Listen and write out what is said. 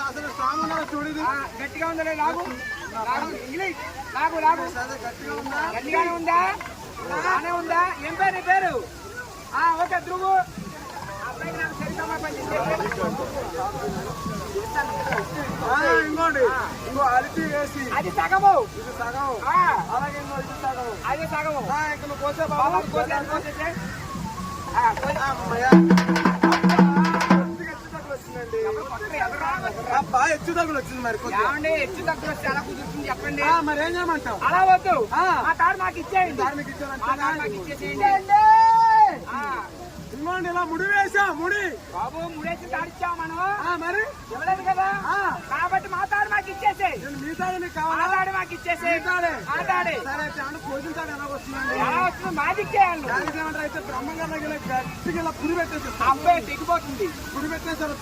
అసలు స్ట్రాంగ్ ఉన్నా చూడదు. గట్టిగా ఉందా? లాగు లాగు లాగు. గట్టిగా ఉందా? గట్టిగానే ఉందా? బాగానే ఉందా? ఏం పేరు నీ పేరు? ఓకే ధ్రువు. అబ్బాయికి నాకు సరిగ్గా పని ఇంకోటి ఇంకో అలిపి వేసి అది సగము. ఇది సగం. అలాగే ఇంకో ఇది సగం. అదే సగము. ఇక్కడ నువ్వు కోసే బాబా బాబు కోసేసే. హెచ్చు తగ్గులు వచ్చింది మరి. హెచ్చు తగ్గులు వస్తే ఎలా కుదురుతుంది చెప్పండి. మరి ఏం చేయమంటావు? అలా వద్దు. ఆ తాడు మాకు ఇచ్చేయండి. మాకు ఇచ్చేసేయండి. ఇంకోండి ఇలా ముడి వేసా. ముడి బాబు ముడేసి తాడిచ్చావు మనం. మరి ఇవ్వలేదు కదా, కాబట్టి మా తాడు మాకు ఇచ్చేసేయి. మీ తాడు నీకు కావాలా? తాడు మాకు ఇచ్చేసేయి. ఆ తాడే సరే. పోసిన తాడు ఎలా వస్తుందండి? ఎలా వస్తుంది? మాదిక్కేయాలి. అయితే బ్రహ్మంగా గట్టిగా ఇలా పురి పెట్టేసి అబ్బాయి దిగిపోతుంది. పురి పెట్టేసారు.